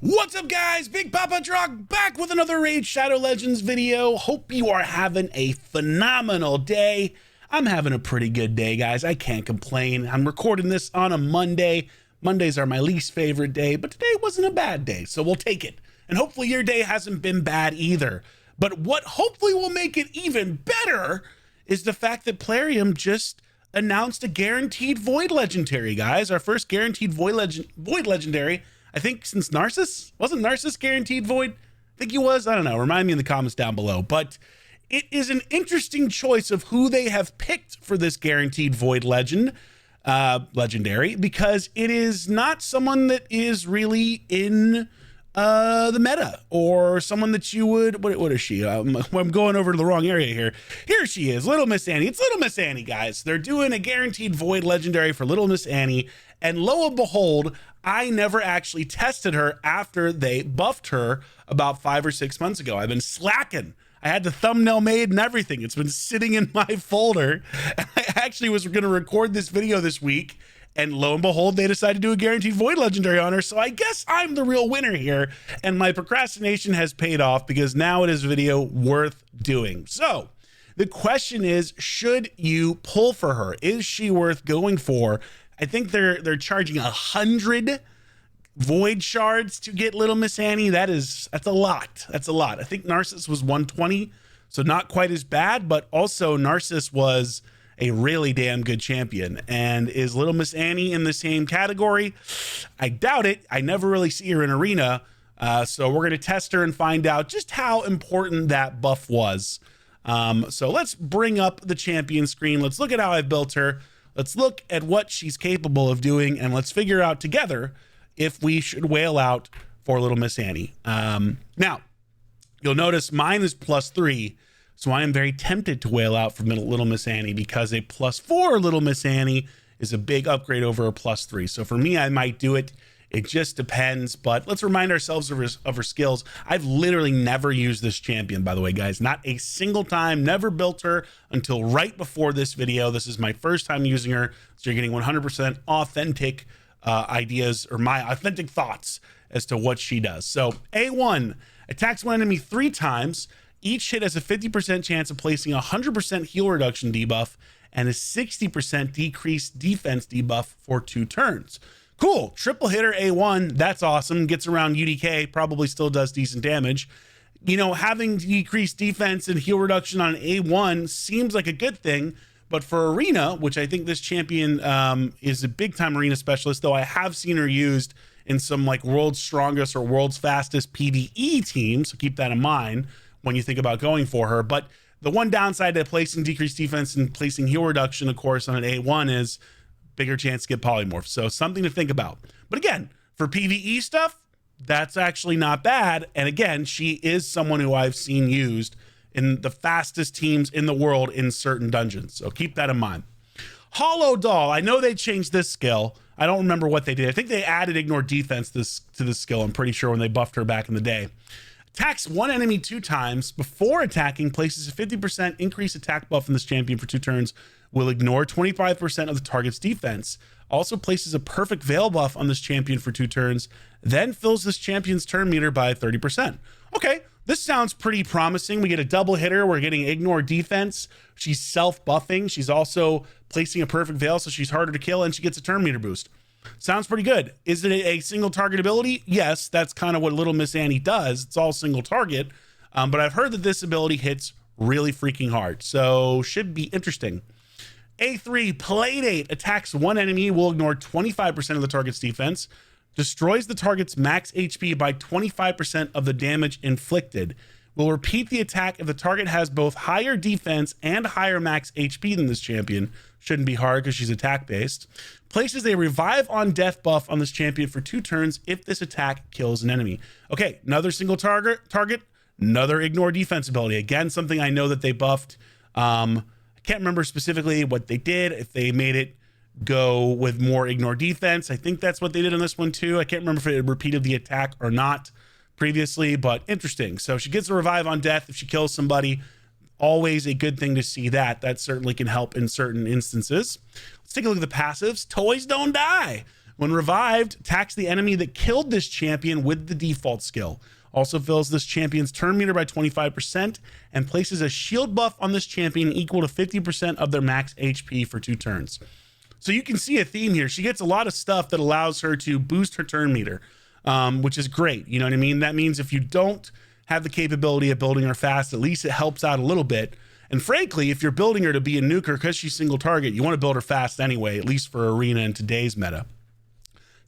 What's up, guys? Big Papa Drock back with another Raid Shadow Legends video. Hope you are having a phenomenal day. I'm having a pretty good day, guys. I can't complain. I'm recording this on a Monday. Mondays are my least favorite day, but today wasn't a bad day, so we'll take it. And hopefully your day hasn't been bad either. But what hopefully will make it even better is the fact that Plarium just announced a guaranteed Void Legendary, guys. Our first guaranteed Void Legendary, I think since Narcissus. Wasn't Narcissus guaranteed Void? I think he was. I don't know. Remind me in the comments down below. But it is an interesting choice of who they have picked for this guaranteed Void Legendary, because it is not someone that is really in the meta, or someone that you would, what is she? I'm going over to the wrong area here. Here she is, Little Miss Annie. It's Little Miss Annie, guys. They're doing a guaranteed Void Legendary for Little Miss Annie, and lo and behold, I never actually tested her after they buffed her about 5 or 6 months ago. I've been slacking. I had the thumbnail made and everything. It's been sitting in my folder. I actually was going to record this video this week, and lo and behold, they decided to do a guaranteed Void Legendary on her. So I guess I'm the real winner here, and my procrastination has paid off, because now it is a video worth doing. So the question is, should you pull for her? Is she worth going for? I think they're charging 100 Void shards to get Little Miss Annie. That's a lot. That's a lot. I think Narcissus was 120, so not quite as bad, but also Narcissus was a really damn good champion. And is Little Miss Annie in the same category? I doubt it. I never really see her in arena. So we're going to test her and find out just how important that buff was. So let's bring up the champion screen. Let's look at how I built her. Let's look at what she's capable of doing, and let's figure out together if we should whale out for Little Miss Annie. Now, you'll notice mine is +3, so I am very tempted to whale out for Little Miss Annie, because a +4 Little Miss Annie is a big upgrade over a +3. So for me, I might do it. It just depends, but let's remind ourselves of her skills. I've literally never used this champion, by the way, guys. Not a single time, never built her until right before this video. This is my first time using her, so you're getting 100% authentic ideas, or my authentic thoughts as to what she does. So A1, attacks one enemy 3 times. Each hit has a 50% chance of placing a 100% heal reduction debuff and a 60% decreased defense debuff for 2 turns. Cool, triple hitter A1, that's awesome. Gets around UDK, probably still does decent damage. You know, having decreased defense and heal reduction on A1 seems like a good thing, but for arena, which I think this champion is a big time arena specialist, though I have seen her used in some like world's strongest or world's fastest PvE teams, so keep that in mind when you think about going for her. But the one downside to placing decreased defense and placing heal reduction, of course, on an A1 is bigger chance to get polymorph. So something to think about. But again, for PvE stuff, that's actually not bad. And again, she is someone who I've seen used in the fastest teams in the world in certain dungeons. So keep that in mind. Hollow Doll. I know they changed this skill. I don't remember what they did. I think they added ignore defense to this skill, I'm pretty sure, when they buffed her back in the day. Attacks one enemy 2 times. Before attacking, places a 50% increased attack buff in this champion for 2 turns. Will ignore 25% of the target's defense. Also places a perfect veil buff on this champion for 2 turns. Then fills this champion's turn meter by 30%. Okay, this sounds pretty promising. We get a double hitter. We're getting ignore defense. She's self-buffing. She's also placing a perfect veil, so she's harder to kill, and she gets a turn meter boost. Sounds pretty good. Is it a single target ability? Yes, that's kind of what Little Miss Annie does. It's all single target. But I've heard that this ability hits really freaking hard, so should be interesting. A3, Playdate. Attacks one enemy, will ignore 25% of the target's defense. Destroys the target's max HP by 25% of the damage inflicted. Will repeat the attack if the target has both higher defense and higher max HP than this champion. Shouldn't be hard because she's attack based. Places a revive on death buff on this champion for 2 turns if this attack kills an enemy. Okay, another single target, another ignore defense ability. Again, something I know that they buffed. I can't remember specifically what they did, if they made it go with more ignore defense. I think that's what they did on this one too. I can't remember if it repeated the attack or not previously, but interesting. So she gets a revive on death if she kills somebody. Always a good thing to see that. That certainly can help in certain instances. Let's take a look at the passives. Toys don't die. When revived, attacks the enemy that killed this champion with the default skill. Also fills this champion's turn meter by 25% and places a shield buff on this champion equal to 50% of their max HP for 2 turns. So you can see a theme here. She gets a lot of stuff that allows her to boost her turn meter, which is great. You know what I mean? That means if you don't have the capability of building her fast, at least it helps out a little bit. And frankly, if you're building her to be a nuker because she's single target, you want to build her fast anyway, at least for arena in today's meta.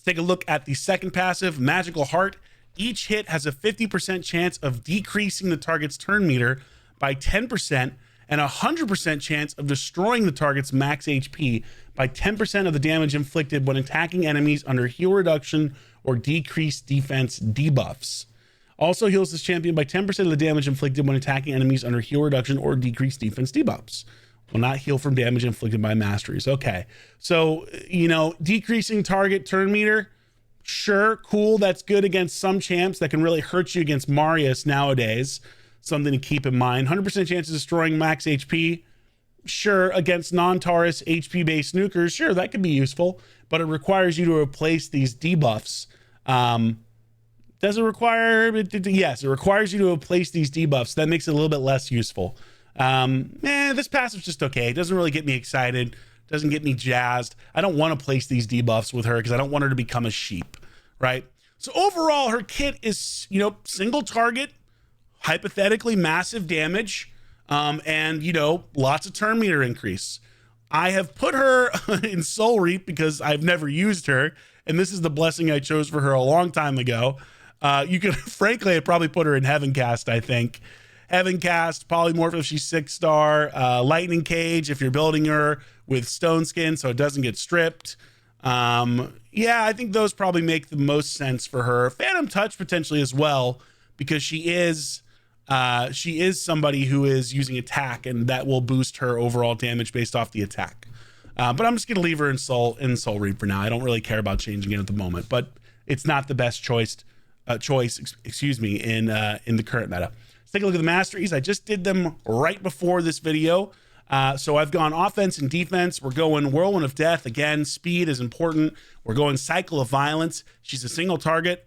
Let's take a look at the second passive, Magical Heart. Each hit has a 50% chance of decreasing the target's turn meter by 10% and a 100% chance of destroying the target's max HP by 10% of the damage inflicted when attacking enemies under heal reduction or decreased defense debuffs. Also heals this champion by 10% of the damage inflicted when attacking enemies under heal reduction or decreased defense debuffs. Will not heal from damage inflicted by masteries. Okay, so, you know, decreasing target turn meter, sure, cool. That's good against some champs that can really hurt you against Marius nowadays. Something to keep in mind. 100% chance of destroying max HP. Sure, against non-Taurus HP-based nukers, sure, that could be useful, but it requires you to replace these debuffs. Does it require? Yes, it requires you to replace these debuffs. That makes it a little bit less useful. This passive's just okay. It doesn't really get me excited. Doesn't get me jazzed. I don't want to place these debuffs with her because I don't want her to become a sheep, right? So overall, her kit is, you know, single target, hypothetically massive damage, and, you know, lots of turn meter increase. I have put her in Soul Reap because I've never used her, and this is the blessing I chose for her a long time ago. You could, frankly, I'd probably put her in Heaven Cast, I think. Heaven Cast, Polymorph if she's 6-star, Lightning Cage if you're building her with Stone Skin so it doesn't get stripped. Yeah, I think those probably make the most sense for her. Phantom Touch potentially as well, because she is somebody who is using attack, and that will boost her overall damage based off the attack. But I'm just gonna leave her in Soul Reap for now. I don't really care about changing it at the moment, but it's not the best choice, in the current meta. Let's take a look at the masteries. I just did them right before this video. So I've gone offense and defense. We're going Whirlwind of Death. Again, speed is important. We're going Cycle of Violence. She's a single target.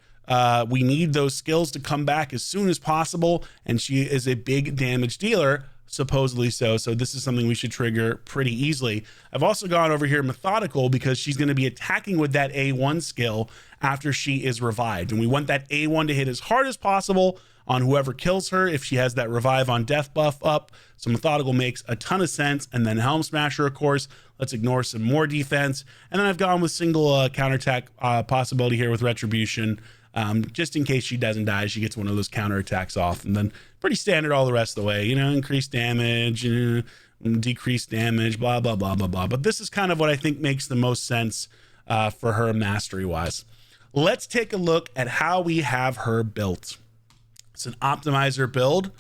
We need those skills to come back as soon as possible. And she is a big damage dealer, supposedly so. So this is something we should trigger pretty easily. I've also gone over here Methodical because she's going to be attacking with that A1 skill after she is revived. And we want that A1 to hit as hard as possible on whoever kills her if she has that revive on death buff up. So Methodical makes a ton of sense. And then Helm Smasher, of course, let's ignore some more defense. And then I've gone with single counterattack possibility here with Retribution. Just in case she doesn't die, she gets one of those counterattacks off. And then pretty standard all the rest of the way, you know, increased damage, decreased damage, blah, blah, blah, blah, blah. But this is kind of what I think makes the most sense for her mastery wise. Let's take a look at how we have her built. It's an optimizer build.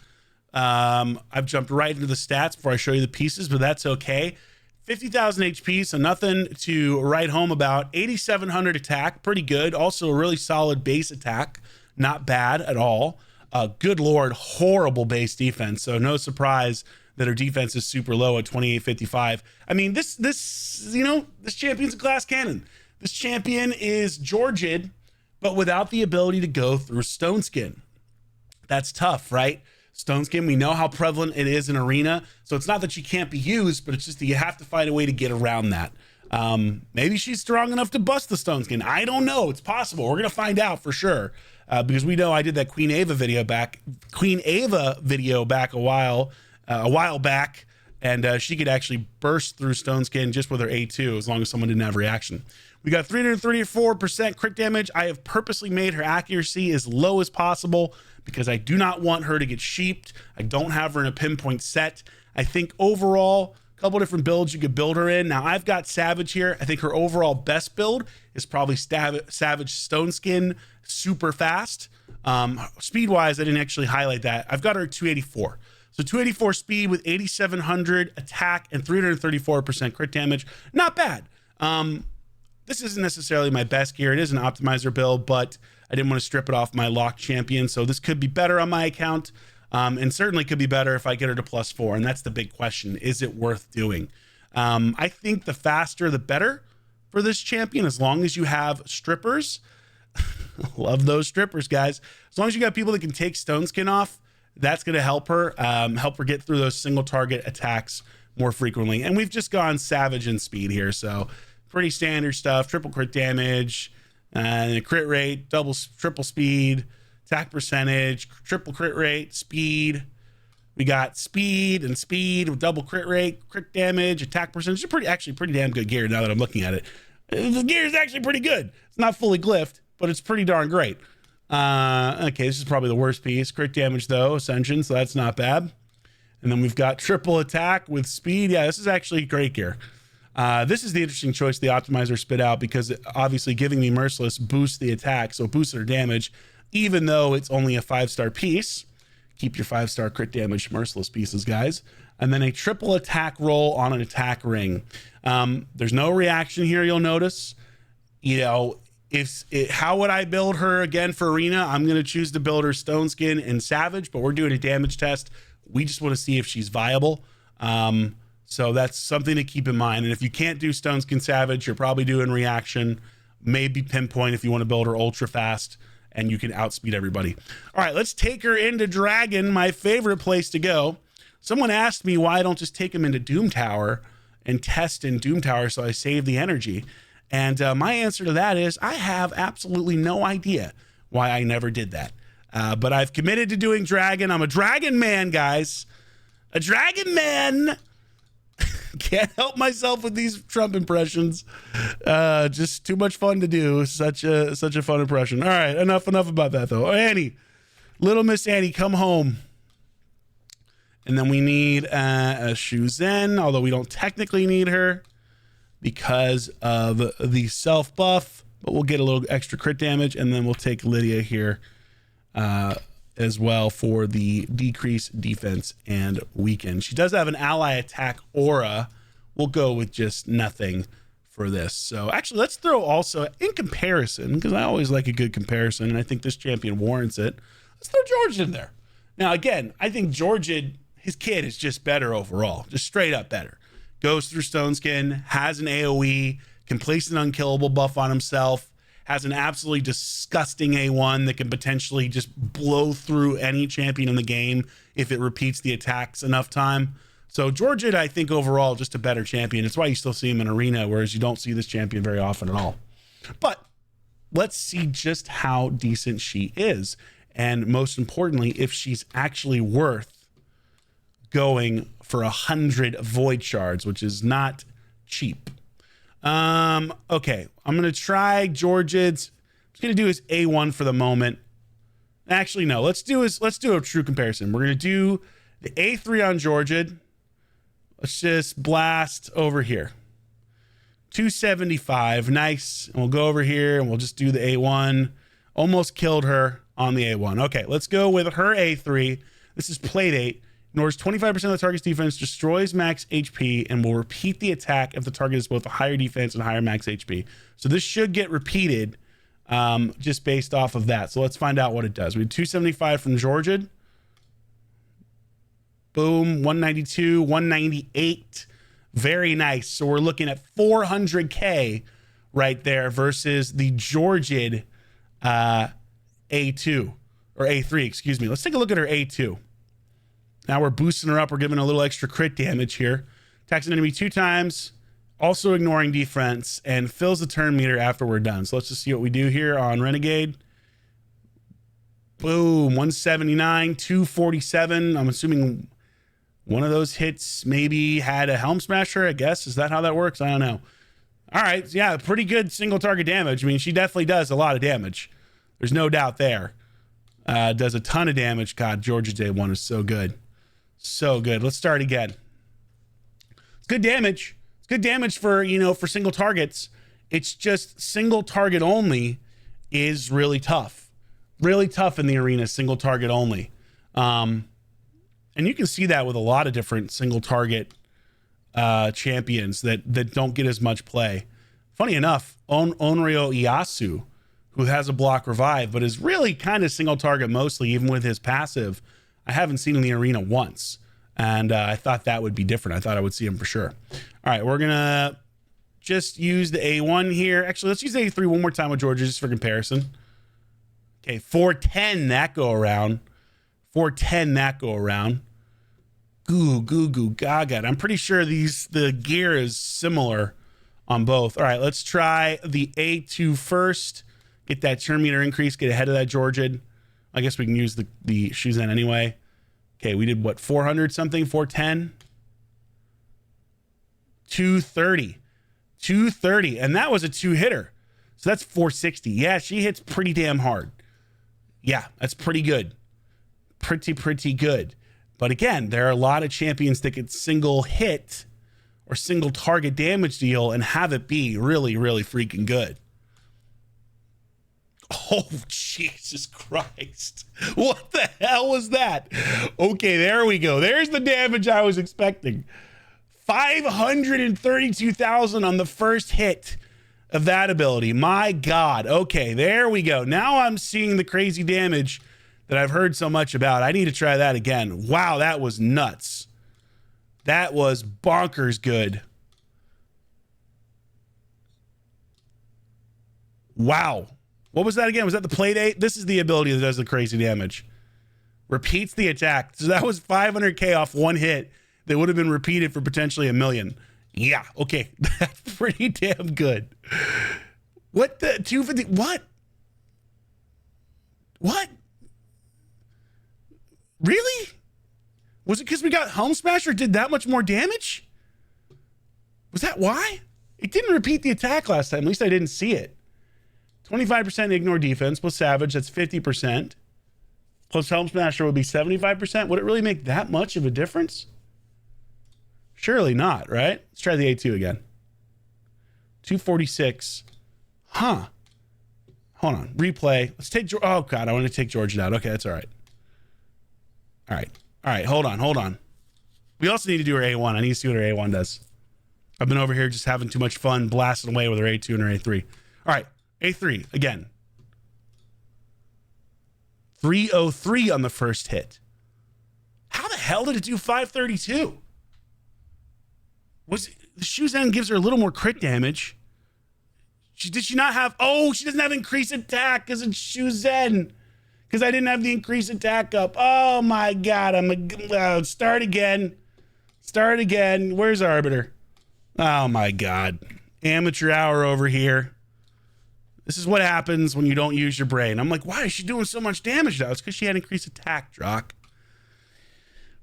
I've jumped right into the stats before I show you the pieces, but that's okay. 50,000 HP, so nothing to write home about. 8,700 attack, pretty good. Also a really solid base attack, not bad at all. Good Lord, horrible base defense. So no surprise that her defense is super low at 2855. I mean, this champion's a glass cannon. This champion is Georgid, but without the ability to go through Stone Skin. That's tough, right? Stone Skin, we know how prevalent it is in arena. So it's not that she can't be used, but it's just that you have to find a way to get around that. Maybe she's strong enough to bust the Stone Skin. I don't know. It's possible. We're going to find out for sure. Because we know I did that Queen Ava video back a while back. And she could actually burst through Stone Skin just with her A2 as long as someone didn't have reaction. We got 334% crit damage. I have purposely made her accuracy as low as possible because I do not want her to get sheeped. I don't have her in a pinpoint set. I think overall, a couple different builds you could build her in. Now I've got Savage here. I think her overall best build is probably Savage Stone Skin, super fast. Speed wise, I didn't actually highlight that. I've got her at 284. So 284 speed with 8,700 attack and 334% crit damage. Not bad. This isn't necessarily my best gear. It is an optimizer build, but I didn't want to strip it off my locked champion. So this could be better on my account, and certainly could be better if I get her to +4. And that's the big question. Is it worth doing? I think the faster, the better. for this champion as long as you have strippers. Love those strippers, guys. As long as you got people that can take Stone Skin off, that's going to help her get through those single target attacks more frequently. And we've just gone savage in speed here, so pretty standard stuff. Triple crit damage, crit rate, triple speed, attack percentage, triple crit rate, speed. We got speed with double crit rate, crit damage, attack percentage. Actually pretty damn good gear now that I'm looking at it. The gear is actually pretty good. It's not fully glyphed, but it's pretty darn great. Okay, this is probably the worst piece. Crit damage though, Ascension, so that's not bad. And then we've got triple attack with speed. Yeah, this is actually great gear. This is the interesting choice the optimizer spit out, because obviously giving me Merciless boosts the attack, so it boosts her damage, even though it's only a 5-star piece. Keep your 5-star crit damage Merciless pieces, guys. And then a triple attack roll on an attack ring. There's no reaction here, you'll notice. You know, how would I build her again for Arena? I'm going to choose to build her Stone Skin and Savage, but we're doing a damage test. We just want to see if she's viable. So that's something to keep in mind. And if you can't do Stone Skin Savage, you're probably doing reaction, maybe pinpoint if you want to build her ultra fast and you can outspeed everybody. All right, let's take her into Dragon, my favorite place to go. Someone asked me why I don't just take him into Doom Tower and test in Doom Tower so I save the energy. And my answer to that is I have absolutely no idea why I never did that. But I've committed to doing Dragon. I'm a Dragon man, guys. A Dragon man. Can't help myself with these Trump impressions. Just too much fun to do. Such a fun impression. All right, enough about that though. Annie, little Miss Annie, come home. And then we need a Shu Zhen, although we don't technically need her because of the self buff, but we'll get a little extra crit damage, and then we'll take Lydia here as well for the decreased defense and weaken. She does have an ally attack aura. We'll go with just nothing for this. So actually, let's throw also in comparison, because I always like a good comparison, and I think this champion warrants it. Let's throw George in there. Now, again, I think George, his kid is just better overall, just straight up better. Goes through Stone Skin, has an AoE, can place an unkillable buff on himself, has an absolutely disgusting A1 that can potentially just blow through any champion in the game if it repeats the attacks enough time. So Georgid, I think overall, just a better champion. It's why you still see him in Arena, whereas you don't see this champion very often at all. But let's see just how decent she is. And most importantly, if she's actually worth going for 100 void shards, which is not cheap. Okay, I'm gonna try Georgid's. I'm gonna do his A1 for the moment. Actually, no, let's do a true comparison. We're gonna do the A3 on Georgid. Let's just blast over here. 275, nice. And we'll go over here and we'll just do the A1. Almost killed her on the A1. Okay, let's go with her A3. This is Playdate. Ignores 25% of the target's defense, destroys max HP, and will repeat the attack if the target is both a higher defense and higher max HP. So this should get repeated just based off of that. So let's find out what it does. We had 275 from Georgid. Boom, 192, 198. Very nice. So we're looking at 400K right there versus the Georgid A2 or A3, excuse me. Let's take a look at her A2. Now we're boosting her up. We're giving a little extra crit damage here. Attacks an enemy 2 times, also ignoring defense, and fills the turn meter after we're done. So let's just see what we do here on Renegade. Boom, 179, 247. I'm assuming one of those hits maybe had a Helm Smasher, I guess. Is that how that works? I don't know. All right, yeah, pretty good single target damage. I mean, she definitely does a lot of damage. There's no doubt there. Does a ton of damage. God, Georgia Day 1 is so good. So good. Let's start again. It's good damage. It's good damage for, for single targets. It's just single target only is really tough. Really tough in the arena, single target only. And you can see that with a lot of different single target champions that don't get as much play. Funny enough, Onryo Iyasu, who has a block revive, but is really kind of single target mostly, even with his passive, I haven't seen in the arena once. And I thought that would be different. I thought I would see him for sure. All right, we're going to just use the A1 here. Actually, let's use A3 one more time with Georgia just for comparison. Okay, 410 that go around. 410 that go around. Goo, goo, goo, gaga. I'm pretty sure the gear is similar on both. All right, let's try the A2 first. Get that turn meter increase, get ahead of that Georgian. I guess we can use the Shuzhen anyway. Okay, we did what, 400 something, 410? 230. 230, and that was a 2-hitter. So that's 460. Yeah, she hits pretty damn hard. Yeah, that's pretty good. Pretty good. But again, there are a lot of champions that get single hit or single target damage deal and have it be really, really freaking good. Oh, Jesus Christ. What the hell was that? Okay, there we go. There's the damage I was expecting. 532,000 on the first hit of that ability. My God. Okay, there we go. Now I'm seeing the crazy damage that I've heard so much about. I need to try that again. Wow, that was nuts. That was bonkers good. Wow. What was that again? Was that the play date? This is the ability that does the crazy damage. Repeats the attack. So that was 500K off one hit that would have been repeated for potentially 1 million. Yeah, okay. That's pretty damn good. What the 250? What? What? Really? Was it because we got Helm Smasher did that much more damage? Was that why? It didn't repeat the attack last time. At least I didn't see it. 25% ignore defense plus Savage. That's 50%. Plus Helm Smasher would be 75%. Would it really make that much of a difference? Surely not, right? Let's try the A2 again. 246. Huh. Hold on. Replay. Let's take... Oh, God. I want to take Georgia out. Okay, that's all right. All right. All right. Hold on. We also need to do her A1. I need to see what her A1 does. I've been over here just having too much fun blasting away with her A2 and her A3. All right. A3 again. 303 on the first hit. How the hell did it do 532? Was the Shuzhen gives her a little more crit damage? Did she not have? Oh, she doesn't have increased attack because it's Shuzhen. Because I didn't have the increased attack up. Oh my God! Start again. Start again. Where's Arbiter? Oh my God! Amateur hour over here. This is what happens when you don't use your brain. I'm like, why is she doing so much damage now? It's because she had increased attack, Drock.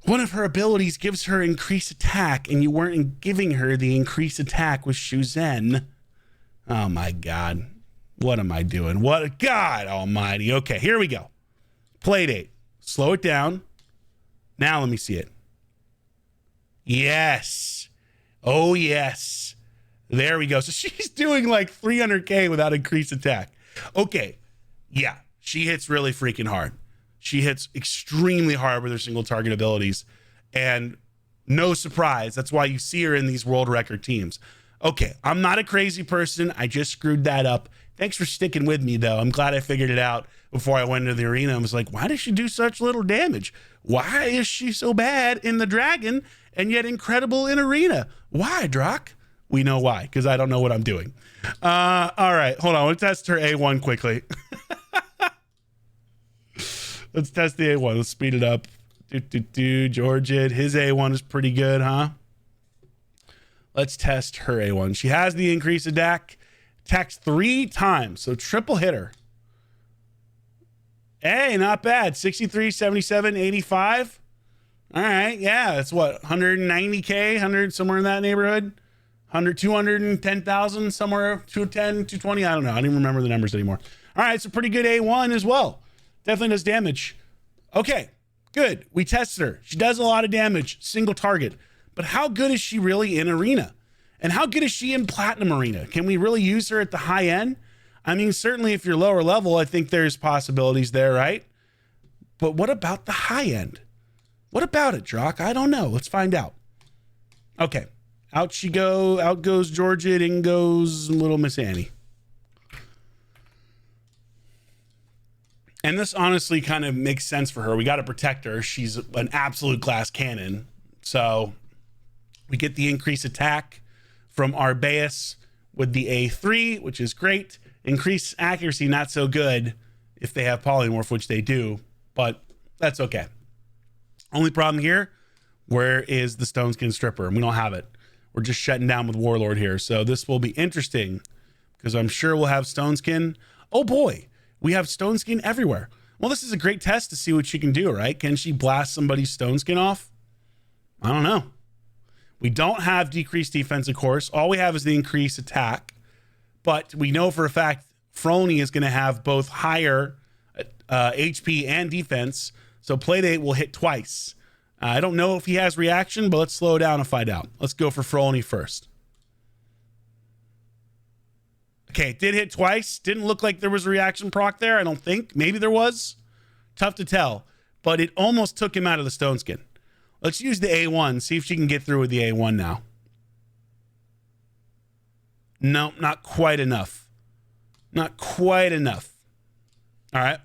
One of her abilities gives her increased attack, and you weren't giving her the increased attack with Shuzhen. Oh my God. What am I doing? What? God almighty. Okay, here we go. Play date. Slow it down. Now let me see it. Yes. Oh, yes. There we go. So she's doing like 300K without increased attack. Okay. Yeah, she hits really freaking hard. She hits extremely hard with her single target abilities. And no surprise, that's why you see her in these world record teams. Okay, I'm not a crazy person. I just screwed that up. Thanks for sticking with me, though. I'm glad I figured it out before I went into the arena. I was like, why does she do such little damage? Why is she so bad in the Dragon and yet incredible in arena? Why, Drock? We know why, because I don't know what I'm doing. All right, hold on. Let's test her A1 quickly. Let's test the A1. Let's speed it up. Georgia, his A1 is pretty good, huh? Let's test her A1. She has the increased attack. Attacks 3 times, so triple hitter. Hey, not bad. 63, 77, 85. All right, yeah, that's what, 190K, 100, somewhere in that neighborhood. 210,000, somewhere, 210, 220, I don't know. I don't even remember the numbers anymore. All right, it's a pretty good A1 as well. Definitely does damage. Okay, good. We tested her. She does a lot of damage, single target. But how good is she really in arena? And how good is she in platinum arena? Can we really use her at the high end? I mean, certainly if you're lower level, I think there's possibilities there, right? But what about the high end? What about it, Drock? I don't know. Let's find out. Okay. Out goes Georgia, in goes little Miss Annie. And this honestly kind of makes sense for her. We got to protect her. She's an absolute glass cannon. So we get the increased attack from Arbaeus. with the A3, which is great. Increased accuracy, not so good if they have polymorph, which they do, but that's okay. Only problem here, where is the Stone Skin Stripper? And we don't have it. We're just shutting down with Warlord here. So this will be interesting because I'm sure we'll have Stone Skin. Oh boy, we have Stone Skin everywhere. Well, this is a great test to see what she can do, right? Can she blast somebody's Stone Skin off? I don't know. We don't have decreased defense, of course. All we have is the increased attack. But we know for a fact Frony is going to have both higher HP and defense. So Playdate will hit twice. I don't know if he has reaction, but let's slow down and find out. Let's go for Frony first. Okay, it did hit twice. Didn't look like there was a reaction proc there, I don't think. Maybe there was. Tough to tell. But it almost took him out of the Stone Skin. Let's use the A1, see if she can get through with the A1 now. No, not quite enough. Not quite enough. All right.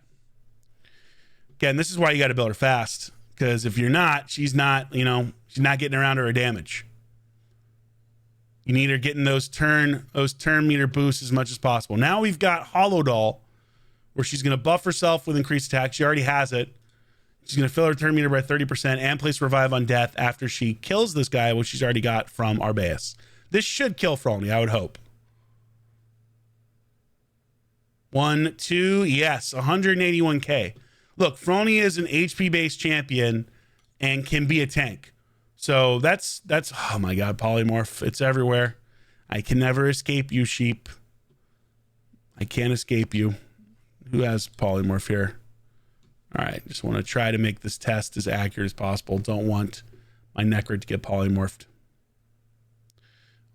Again, this is why you got to build her fast. Because if you're not, she's not getting around to her damage. You need her getting those turn meter boosts as much as possible. Now we've got Hollow Doll, where she's going to buff herself with increased attack. She already has it. She's going to fill her turn meter by 30% and place Revive on death after she kills this guy, which she's already got from Arbaeus. This should kill Frony, I would hope. 1, 2, yes, 181k. Look, Frony is an HP-based champion and can be a tank. So that's oh my god, polymorph. It's everywhere. I can never escape you, sheep. I can't escape you. Who has polymorph here? All right, just want to try to make this test as accurate as possible. Don't want my Necrid to get polymorphed.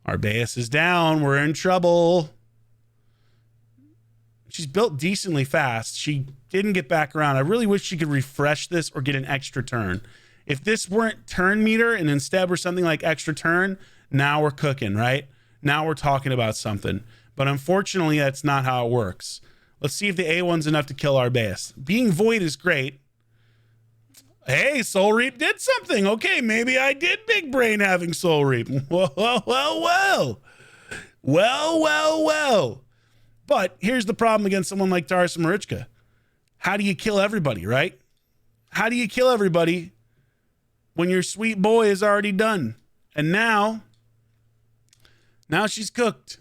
Arbaeus is down. We're in trouble. She's built decently fast. She didn't get back around. I really wish she could refresh this or get an extra turn. If this weren't turn meter and instead were something like extra turn, now we're cooking, right? Now we're talking about something. But unfortunately, that's not how it works. Let's see if the A1's enough to kill Arbaeus. Being Void is great. Hey, Soul Reap did something. Okay, maybe I did big brain having Soul Reap. Well. But here's the problem against someone like Tarsa Marichka. How do you kill everybody, right? How do you kill everybody when your sweet boy is already done? And now she's cooked.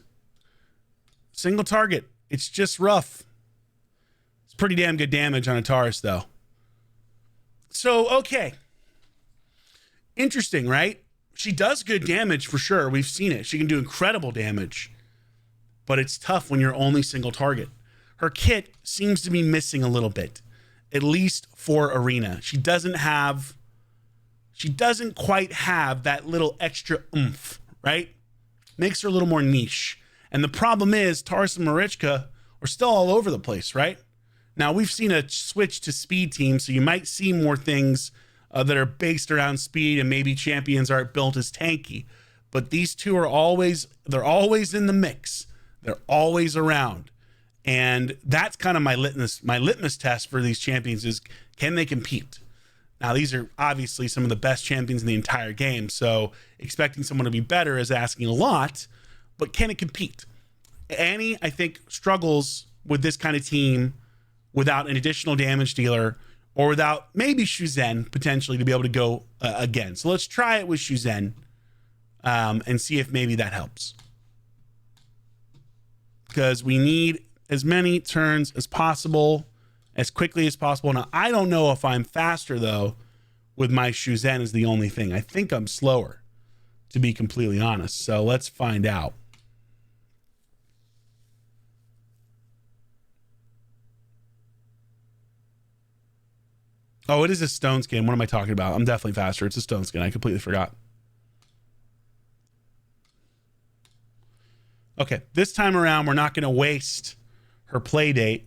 Single target. It's just rough. It's pretty damn good damage on a Taurus, though. So, okay. Interesting, right? She does good damage for sure. We've seen it. She can do incredible damage. But it's tough when you're only single target. Her kit seems to be missing a little bit, at least for Arena. She doesn't quite have that little extra oomph, right? Makes her a little more niche. And the problem is Tarsa and Marichka are still all over the place, right? Now, we've seen a switch to speed team, so you might see more things that are based around speed, and maybe champions aren't built as tanky. But these two are they're always in the mix. They're always around. And that's kind of my litmus test for these champions is, can they compete? Now, these are obviously some of the best champions in the entire game, so expecting someone to be better is asking a lot, but can it compete? Annie, I think, struggles with this kind of team without an additional damage dealer or without maybe Shuzen potentially to be able to go again. So let's try it with Shuzen and see if maybe that helps. Because we need as many turns as possible, as quickly as possible. Now, I don't know if I'm faster, though, with my Shuzen is the only thing. I think I'm slower, to be completely honest. So let's find out. Oh, it is a Stone Skin. What am I talking about? I'm definitely faster. It's a Stone Skin. I completely forgot. Okay, this time around, we're not going to waste her play date.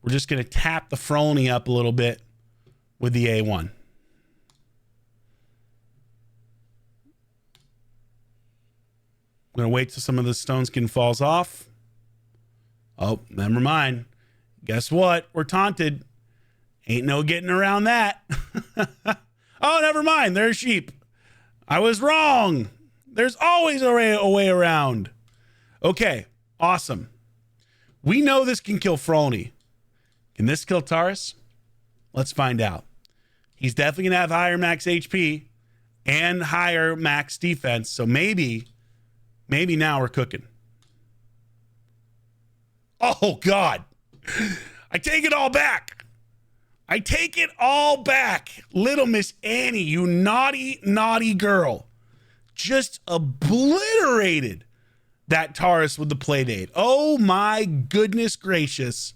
We're just going to tap the Frony up a little bit with the A1. I'm going to wait till some of the Stone Skin falls off. Oh, never mind. Guess what? We're taunted. Ain't no getting around that. Oh, never mind. There's sheep. I was wrong. There's always a way around. Okay, awesome. We know this can kill Frolny. Can this kill Taurus? Let's find out. He's definitely going to have higher max HP and higher max defense. So maybe now we're cooking. Oh, God. I take it all back. I take it all back. Little Miss Annie, you naughty, naughty girl. Just obliterated that Taurus with the Playdate. Oh, my goodness gracious.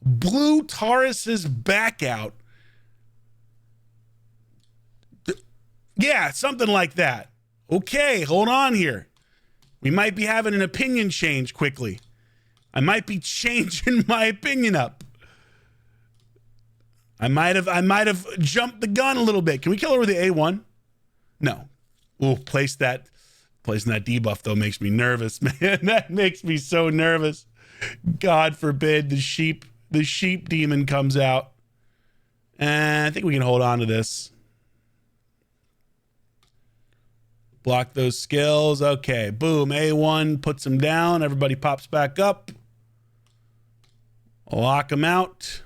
Blew Taurus's back out. Yeah, something like that. Okay, hold on here. We might be having an opinion change quickly. I might be changing my opinion up. I might have jumped the gun a little bit. Can we kill her with the A1? No. Ooh, placing that debuff though makes me nervous, man. That makes me so nervous. God forbid the sheep demon comes out. And I think we can hold on to this. Block those skills. Okay, boom. A1 puts him down. Everybody pops back up. Lock him out.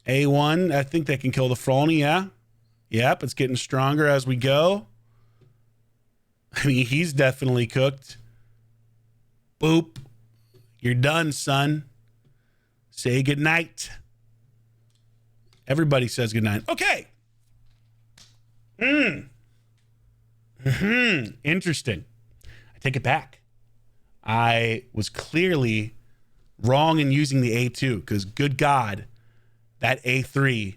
A1, I think they can kill the Frolny, yeah? Yep, it's getting stronger as we go. I mean, he's definitely cooked. Boop. You're done, son. Say goodnight. Everybody says goodnight. Okay. Interesting. I take it back. I was clearly wrong in using the A2 because good God, that A3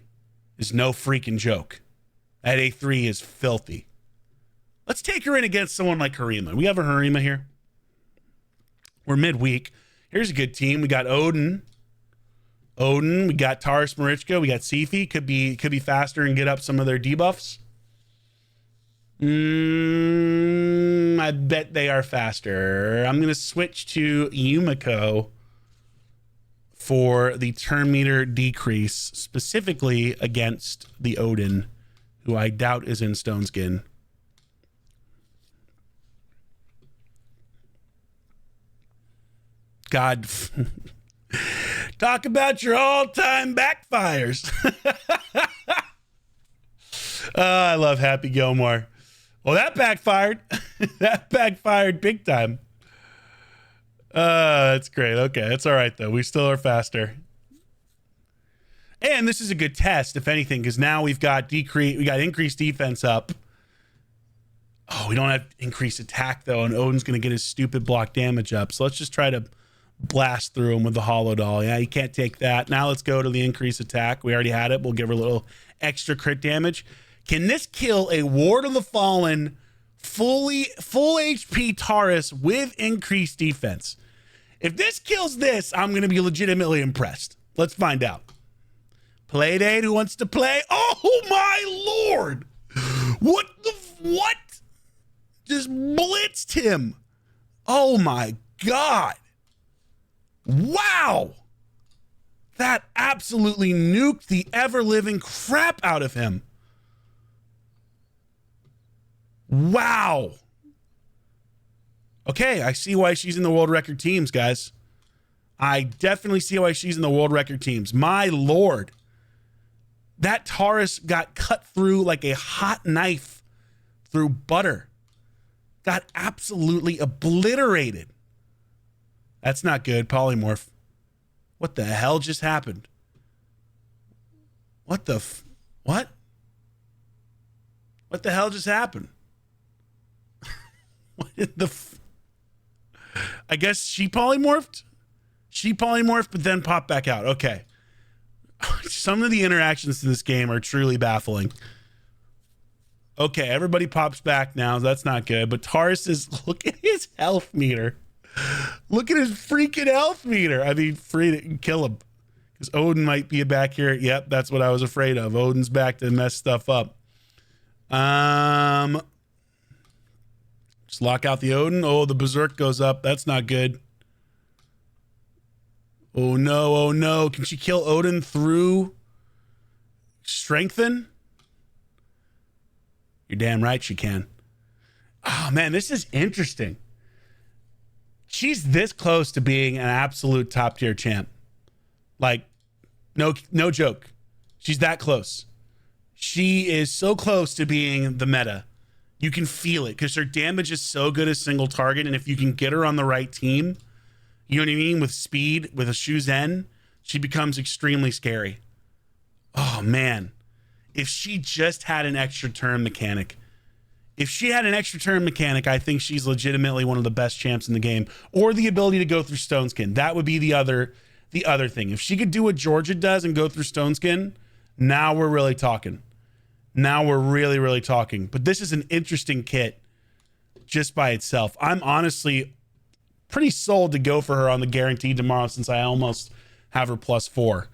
is no freaking joke. That A3 is filthy. Let's take her in against someone like Harima. We have a Harima here. We're midweek. Here's a good team. We got Odin. We got Taurus Marichka. We got Sifi. Could be faster and get up some of their debuffs. I bet they are faster. I'm going to switch to Yumiko for the turn meter decrease, specifically against the Odin, who I doubt is in Stone Skin. God, talk about your all-time backfires. I love Happy Gilmore. Well, that backfired. That backfired big time. That's great. Okay, that's all right, though. We still are faster. And this is a good test, if anything, because now we got increased defense up. Oh, we don't have increased attack, though, and Odin's going to get his stupid block damage up. So let's just try to blast through him with the Hollow Doll. Yeah, you can't take that. Now let's go to the increased attack. We already had it. We'll give her a little extra crit damage. Can this kill a Ward of the Fallen full HP Taurus with increased defense? If this kills this, I'm going to be legitimately impressed. Let's find out. Playdate, who wants to play? Oh my Lord! What? Just blitzed him. Oh my God. Wow. That absolutely nuked the ever-living crap out of him. Wow. Okay, I see why she's in the world record teams, guys. I definitely see why she's in the world record teams. My Lord. That Taurus got cut through like a hot knife through butter. Got absolutely obliterated. That's not good. Polymorph. What the hell just happened? What the what? What the hell just happened? What did the I guess she polymorphed? She polymorphed, but then popped back out. Okay. Some of the interactions in this game are truly baffling. Okay, everybody pops back now. That's not good. But Taurus is, look at his health meter. Look at his freaking health meter. I mean, free to kill him. Because Odin might be back here. Yep, that's what I was afraid of. Odin's back to mess stuff up. Just lock out the Odin. Oh, the Berserk goes up. That's not good. Oh no, oh no. Can she kill Odin through Strengthen? You're damn right she can. Oh man, this is interesting. She's this close to being an absolute top tier champ. Like, no joke. She's that close. She is so close to being the meta. You can feel it because her damage is so good as single target. And if you can get her on the right team, you know what I mean? With speed, with a Shu Zen, she becomes extremely scary. Oh, man. If she just had an extra turn mechanic, I think she's legitimately one of the best champs in the game. Or the ability to go through Stone Skin. That would be the other thing. If she could do what Georgia does and go through Stone Skin, now we're really talking. Now we're really, really talking. But this is an interesting kit just by itself. I'm honestly pretty sold to go for her on the guaranteed tomorrow since I almost have her +4,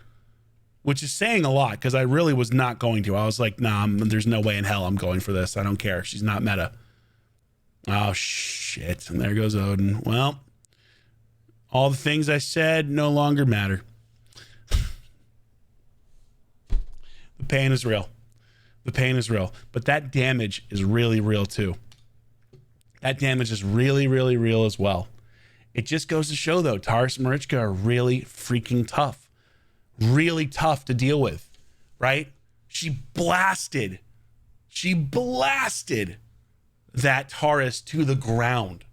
which is saying a lot because I really was not going to. I was like, nah, there's no way in hell I'm going for this. I don't care. She's not meta. Oh, shit. And there goes Odin. Well, all the things I said no longer matter. The pain is real. The pain is real. But that damage is really real too. That damage is really, really real as well. It just goes to show though, Taurus and Marichka are really freaking tough. Really tough to deal with, right? She blasted that Taurus to the ground.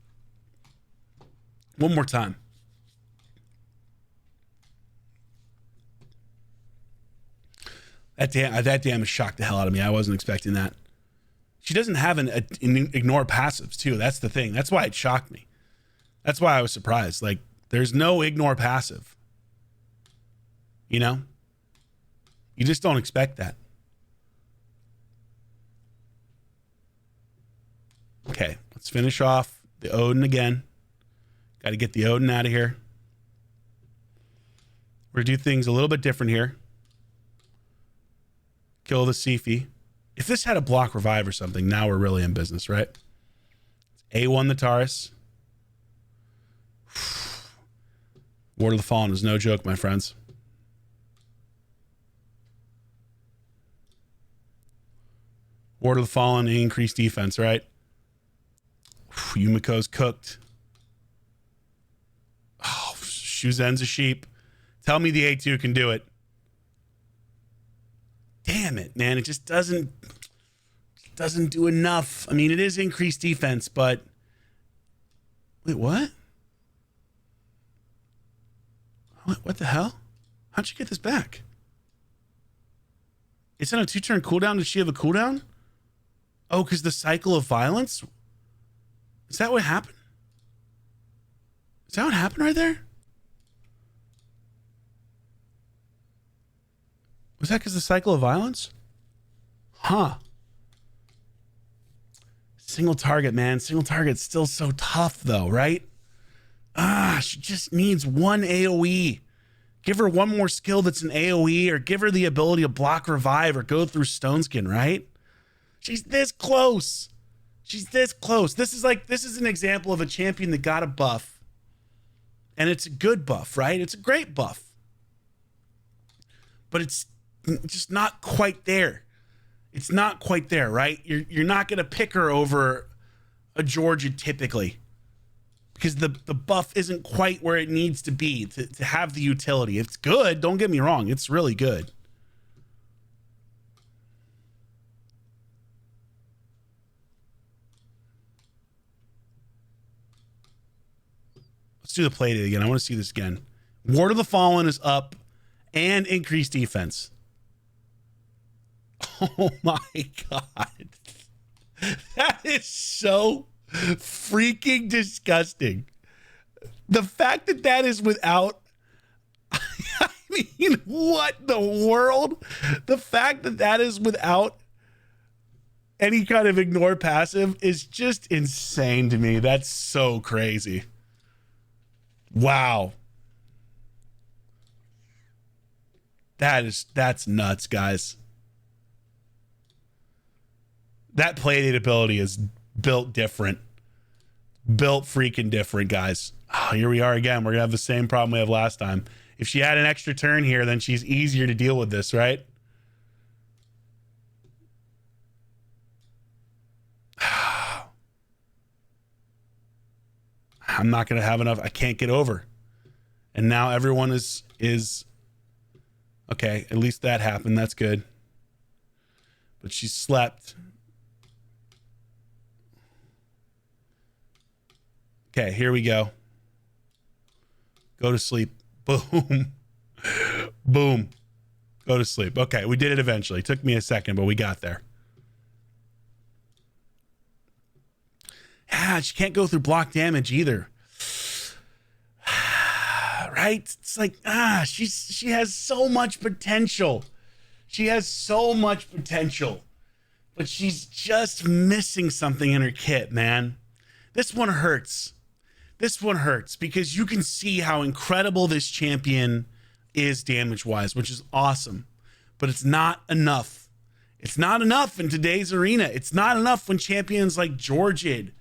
One more time. That damage shocked the hell out of me. I wasn't expecting that. She doesn't have an ignore passives too. That's the thing. That's why it shocked me. That's why I was surprised. Like, there's no ignore passive. You know? You just don't expect that. Okay, let's finish off the Odin again. Got to get the Odin out of here. We're going to do things a little bit different here. Kill the Sifi. If this had a block revive or something, now we're really in business, right? A1 the Taurus. Ward of the Fallen is no joke, my friends. Ward of the Fallen, increased defense, right? Yumiko's cooked. Oh, Shu Zen's a sheep. Tell me the A2 can do it. Damn it, man. It just doesn't do enough. I mean, it is increased defense, but wait, what? What the hell? How'd you get this back? It's on a 2-turn cooldown. Does she have a cooldown? Oh, because the cycle of violence? Is that what happened? Is that what happened right there? Was that because the cycle of violence? Huh. Single target, man. Single target's still so tough, though, right? She just needs one AoE. Give her one more skill that's an AoE, or give her the ability to block revive or go through Stone Skin, right? She's this close. She's this close. This is an example of a champion that got a buff. And it's a good buff, right? It's a great buff. But it's just not quite there. It's not quite there, right? You're not going to pick her over a Georgia typically, because the buff isn't quite where it needs to be to have the utility. It's good. Don't get me wrong. It's really good. Let's do the play date again. I want to see this again. Ward of the Fallen is up and increased defense. Oh my God. That is so freaking disgusting. The fact that that is without, I mean, what the world? The fact that that is without any kind of ignore passive is just insane to me. That's so crazy. Wow. That's nuts, guys. That playdate ability is built different. Built freaking different, guys. Oh, here we are again. We're going to have the same problem we have last time. If she had an extra turn here, then she's easier to deal with this, right? I'm not going to have enough. I can't get over. And now everyone is okay. At least that happened. That's good. But she slept. Okay, here we go. Go to sleep. Boom. Boom. Go to sleep. Okay, we did it eventually. It took me a second, but we got there. Ah, she can't go through block damage either. Right? It's like, she has so much potential. She has so much potential. But she's just missing something in her kit, man. This one hurts. This one hurts because you can see how incredible this champion is damage-wise, which is awesome. But it's not enough. It's not enough in today's arena. It's not enough when champions like Georgid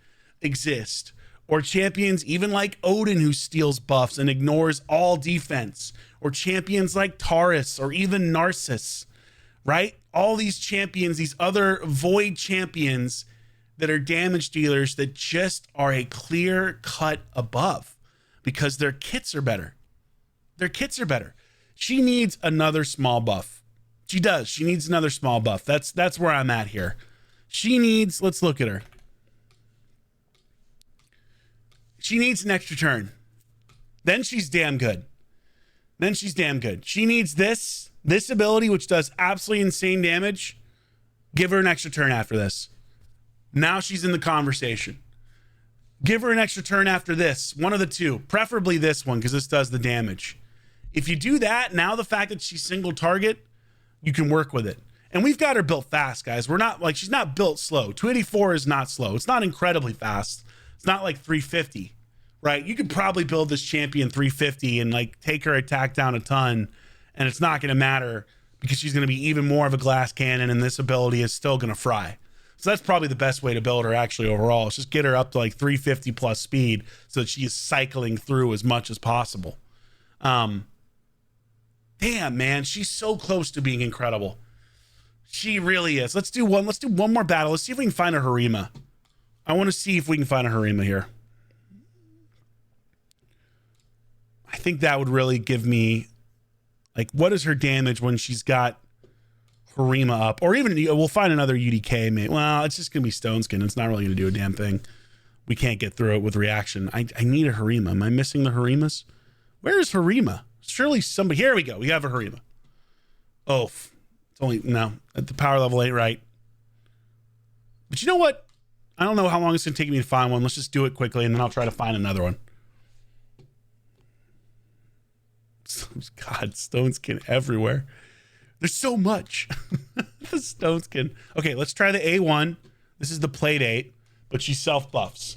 exist, or champions even like Odin who steals buffs and ignores all defense, or champions like Taurus or even Narcissus, right? All these champions, these other void champions that are damage dealers that just are a clear cut above because their kits are better. Their kits are better. She needs another small buff. She does. She needs another small buff. That's where I'm at here. She needs, let's look at her. She needs an extra turn. Then she's damn good. Then she's damn good. She needs this ability, which does absolutely insane damage. Give her an extra turn after this. Now she's in the conversation. Give her an extra turn after this. One of the two. Preferably this one, because this does the damage. If you do that, now the fact that she's single target, you can work with it. And we've got her built fast, guys. We're not like, she's not built slow. 284 is not slow. It's not incredibly fast. It's not like 350, right? You could probably build this champion 350 and like take her attack down a ton, and it's not going to matter because she's going to be even more of a glass cannon, and this ability is still going to fry. So that's probably the best way to build her actually overall. Is just get her up to like 350 plus speed so that she is cycling through as much as possible. Damn, man, she's so close to being incredible. She really is. Let's do one more battle. Let's see if we can find a Harima. I want to see if we can find a Harima here. I think that would really give me, like, what is her damage when she's got Harima up? Or even, we'll find another UDK, mate. Well, it's just going to be Stone Skin. It's not really going to do a damn thing. We can't get through it with reaction. I need a Harima. Am I missing the Harimas? Where is Harima? Surely somebody, here we go. We have a Harima. Oh, it's only, no, at the power level ain't right. But you know what? I don't know how long it's going to take me to find one. Let's just do it quickly, and then I'll try to find another one. God, Stone Skin everywhere. There's so much. The Stone Skin. Okay, let's try the A1. This is the Plate 8, but she self-buffs.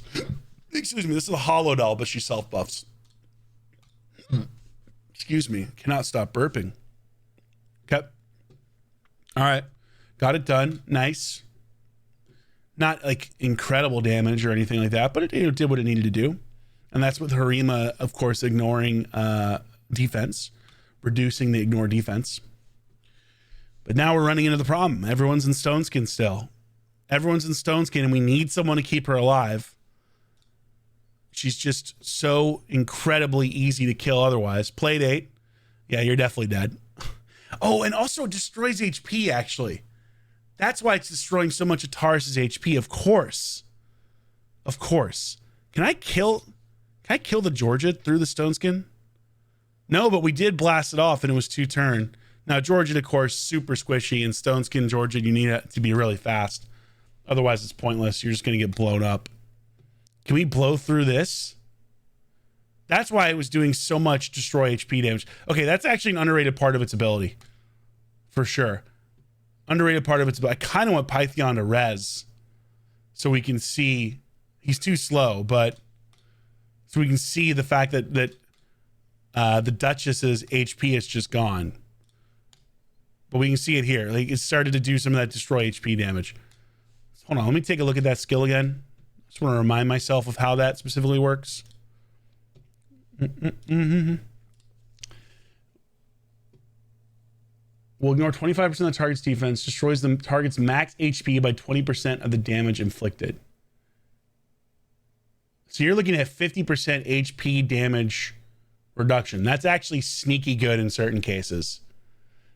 Excuse me, this is a Hollow Doll, but she self-buffs. Excuse me, cannot stop burping. Okay. All right, got it done. Nice. Not like incredible damage or anything like that, but it did what it needed to do. And that's with Harima, of course, ignoring defense, reducing the ignore defense. But now we're running into the problem. Everyone's in Stone Skin still. Everyone's in Stone Skin, and we need someone to keep her alive. She's just so incredibly easy to kill otherwise. Plate 8. Yeah, you're definitely dead. Oh, and also destroys HP, actually. That's why it's destroying so much of Taurus's HP, of course. Of course. Can I kill the Georgid through the Stone Skin? No, but we did blast it off, and it was 2 turn. Now, Georgid, of course, super squishy, and Stone Skin Georgid, you need it to be really fast. Otherwise, it's pointless. You're just going to get blown up. Can we blow through this? That's why it was doing so much destroy HP damage. Okay, that's actually an underrated part of its ability. For sure. Underrated part of its ability. I kind of want Pythion to res so we can see. He's too slow, but so we can see the fact that the Duchess's HP is just gone. But we can see it here. Like, it started to do some of that destroy HP damage. Hold on, let me take a look at that skill again. Just want to remind myself of how that specifically works. Will ignore 25% of the target's defense, destroys the target's max HP by 20% of the damage inflicted. So you're looking at 50% HP damage reduction. That's actually sneaky good in certain cases.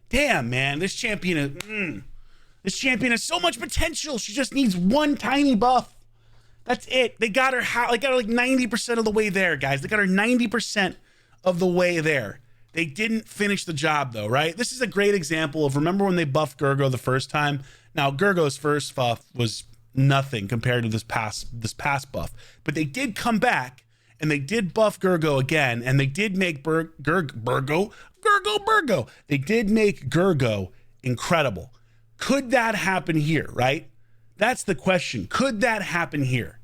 Damn, man, this champion has so much potential. She just needs one tiny buff. That's it. They got her like 90% of the way there, guys. They got her 90% of the way there. They didn't finish the job though, right? This is a great example of, remember when they buffed Gergo the first time? Now, Gergo's first buff was nothing compared to this past buff, but they did come back and they did buff Gergo again, and they did make Gergo. They did make Gergo incredible. Could that happen here, right? That's the question. Could that happen here?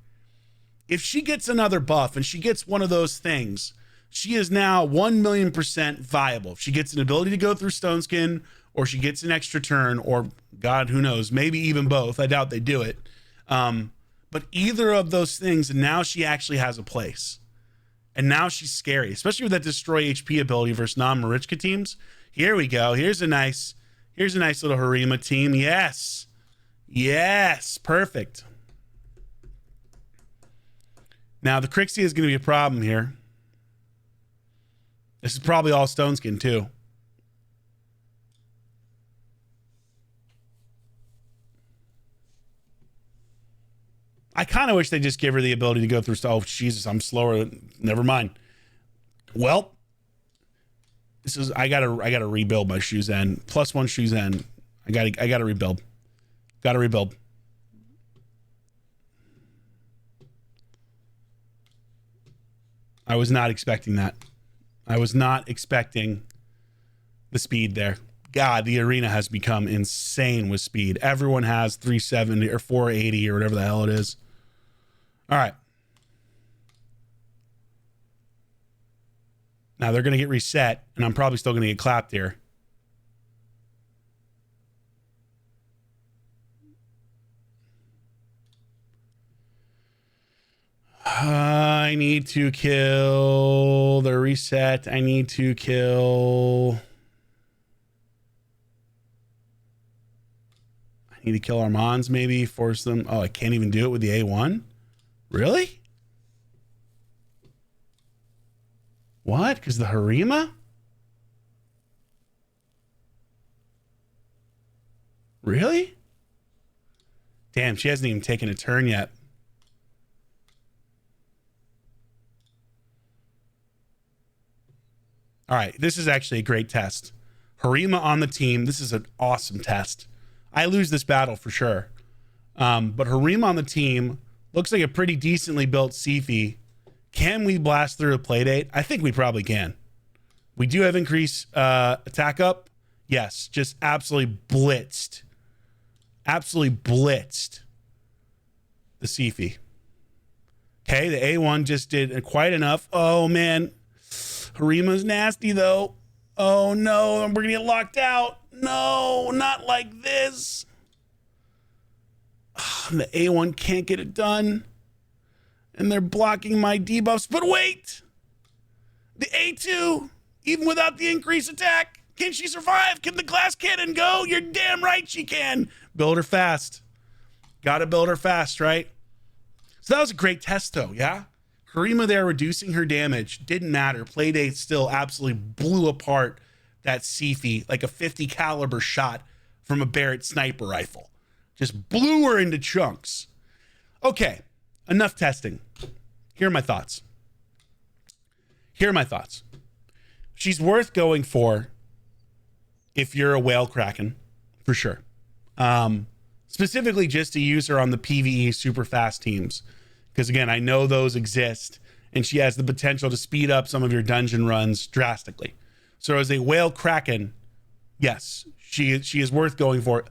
If she gets another buff and she gets one of those things, she is now 1,000,000% viable. If she gets an ability to go through Stone Skin, or she gets an extra turn, or God, who knows, maybe even both. I doubt they do it. But either of those things, and now she actually has a place. And now she's scary, especially with that destroy HP ability versus non-Marichka teams. Here we go. Here's a nice little Harima team. Yes. Yes. Perfect. Now the Crixie is going to be a problem here. This is probably all Stone Skin too. I kind of wish they just give her the ability to go through. Oh, Jesus, I'm slower. Never mind. Well, this is, I gotta rebuild my shoes end. +1 shoes end. I gotta rebuild. Gotta rebuild. I was not expecting that. I was not expecting the speed there. God, the arena has become insane with speed. Everyone has 370 or 480 or whatever the hell it is. All right. Now they're going to get reset, and I'm probably still going to get clapped here. I need to kill the reset. I need to kill Armands, maybe force them. Oh, I can't even do it with the A1. Really? What? Because the Harima? Really? Damn, she hasn't even taken a turn yet. All right, this is actually a great test. Harima on the team. This is an awesome test. I lose this battle for sure. But Harima on the team looks like a pretty decently built Sifi. Can we blast through a playdate? I think we probably can. We do have increased attack up. Yes, just absolutely blitzed. Absolutely blitzed the Sifi. Okay, the A1 just did quite enough. Oh, man. Harima's nasty, though. Oh, no. We're going to get locked out. No, not like this. The A1 can't get it done. And they're blocking my debuffs. But wait! The A2, even without the increased attack, can she survive? Can the glass cannon go? You're damn right she can. Build her fast. Gotta build her fast, right? So that was a great test, though, yeah? Harima there reducing her damage. Didn't matter. Playdate still absolutely blew apart that Sifi like a 50 caliber shot from a Barrett sniper rifle. Just blew her into chunks. Okay, enough testing. Here are my thoughts. She's worth going for if you're a whale kraken, for sure. Specifically just to use her on the PvE super fast teams. Because again, I know those exist, and she has the potential to speed up some of your dungeon runs drastically. So as a whale kraken, yes, she is worth going for,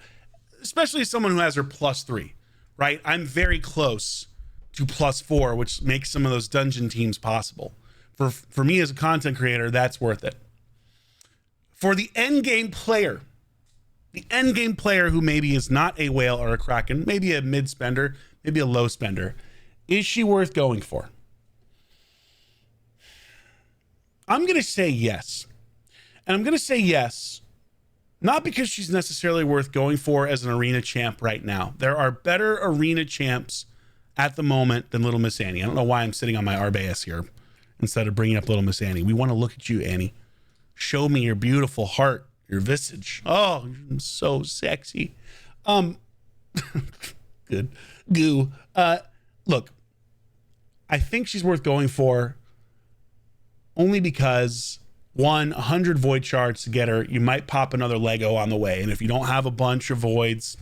especially as someone who has her +3, right? I'm very close to +4, which makes some of those dungeon teams possible. For me as a content creator, that's worth it. For the end game player who maybe is not a whale or a kraken, maybe a mid spender, maybe a low spender, is she worth going for? I'm going to say yes. And I'm going to say yes, not because she's necessarily worth going for as an arena champ right now. There are better arena champs at the moment than Little Miss Annie. I don't know why I'm sitting on my Arbaeus here instead of bringing up Little Miss Annie. We want to look at you, Annie. Show me your beautiful heart, your visage. Oh, you're so sexy. Good. Goo. Look, I think she's worth going for only because 100 void shards to get her. You might pop another Lego on the way. And if you don't have a bunch of voids,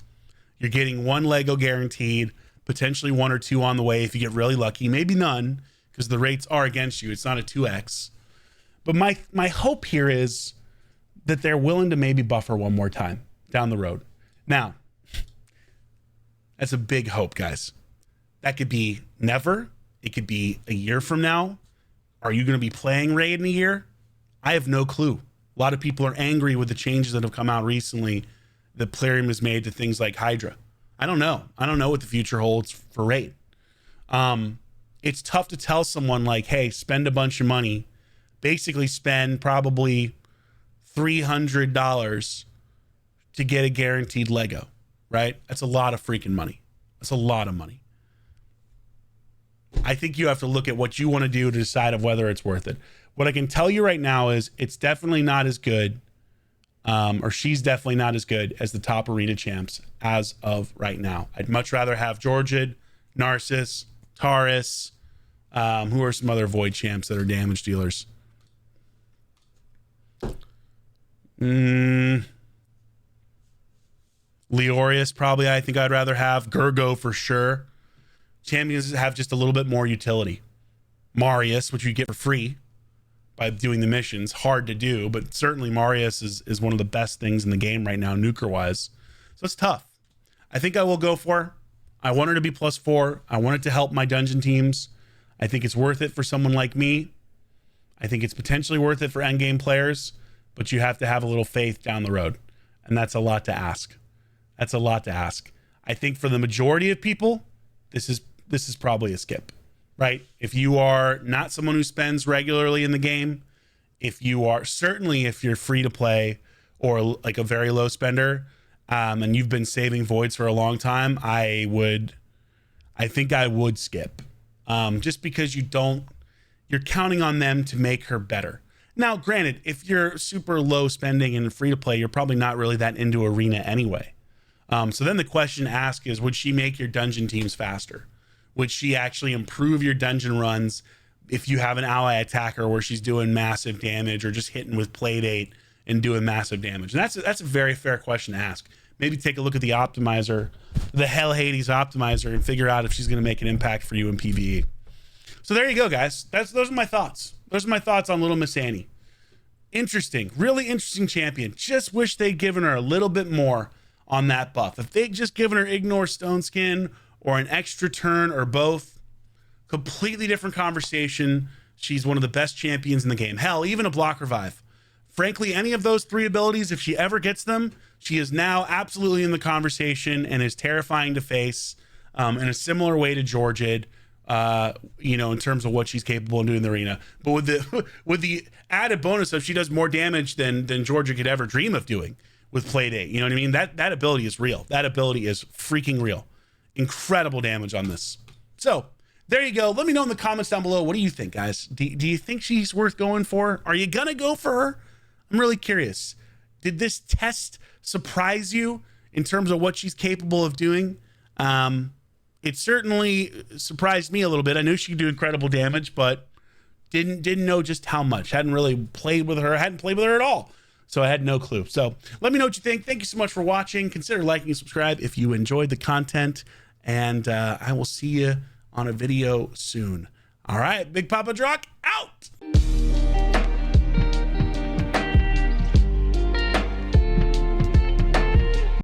you're getting 1 Lego guaranteed, potentially 1 or 2 on the way if you get really lucky, maybe none, because the rates are against you. It's not a 2x. But my hope here is that they're willing to maybe buffer one more time down the road. Now, that's a big hope, guys. That could be never. It could be a year from now. Are you going to be playing Raid in a year? I have no clue. A lot of people are angry with the changes that have come out recently that Plarium has made to things like Hydra. I don't know. I don't know what the future holds for Raid. It's tough to tell someone like, hey, spend a bunch of money. Basically spend probably $300 to get a guaranteed Lego, right? That's a lot of freaking money. That's a lot of money. I think you have to look at what you want to do to decide of whether it's worth it. What I can tell you right now is it's definitely not as good, or she's definitely not as good as the top arena champs as of right now. I'd much rather have Georgid, Narcissus, Taurus, who are some other void champs that are damage dealers. Leorius probably I think I'd rather have. Gurgo for sure. Champions have just a little bit more utility. Marius, which you get for free by doing the missions, hard to do, but certainly Marius is one of the best things in the game right now, nuker wise. So it's tough. I think I will go for her. I want her to be +4. I want it to help my dungeon teams. I think it's worth it for someone like me. I think it's potentially worth it for endgame players, but you have to have a little faith down the road. And that's a lot to ask. That's a lot to ask. I think for the majority of people, this is probably a skip, right? If you are not someone who spends regularly in the game, if you're free to play or like a very low spender, and you've been saving voids for a long time, I think I would skip, just because you're counting on them to make her better. Now, granted, if you're super low spending and free to play, you're probably not really that into arena anyway. So then the question asked is, would she make your dungeon teams faster? Would she actually improve your dungeon runs if you have an ally attacker where she's doing massive damage or just hitting with Playdate and doing massive damage? And that's a very fair question to ask. Maybe take a look at the optimizer, the Hell Hades optimizer, and figure out if she's going to make an impact for you in PvE. So there you go, guys. Those are my thoughts. Those are my thoughts on Little Miss Annie. Interesting, really interesting champion. Just wish they'd given her a little bit more on that buff. If they'd just given her Ignore Stone Skin or an extra turn or both, completely different conversation. She's one of the best champions in the game. Hell, even a block revive. Frankly, any of those 3 abilities, if she ever gets them, she is now absolutely in the conversation and is terrifying to face, in a similar way to Georgid, in terms of what she's capable of doing in the arena. But with the added bonus of she does more damage than Georgid could ever dream of doing with Playdate. You know what I mean? That ability is real. That ability is freaking real. Incredible damage on this. So there you go. Let me know in the comments down below. What do you think, guys? Do you think she's worth going for? Are you gonna go for her? I'm really curious. Did this test surprise you in terms of what she's capable of doing? It certainly surprised me a little bit. I knew she could do incredible damage, but didn't know just how much. Hadn't played with her at all. So I had no clue. So let me know what you think. Thank you so much for watching. Consider liking and subscribe if you enjoyed the content. And I will see you on a video soon. All right, Big Papa Drock out.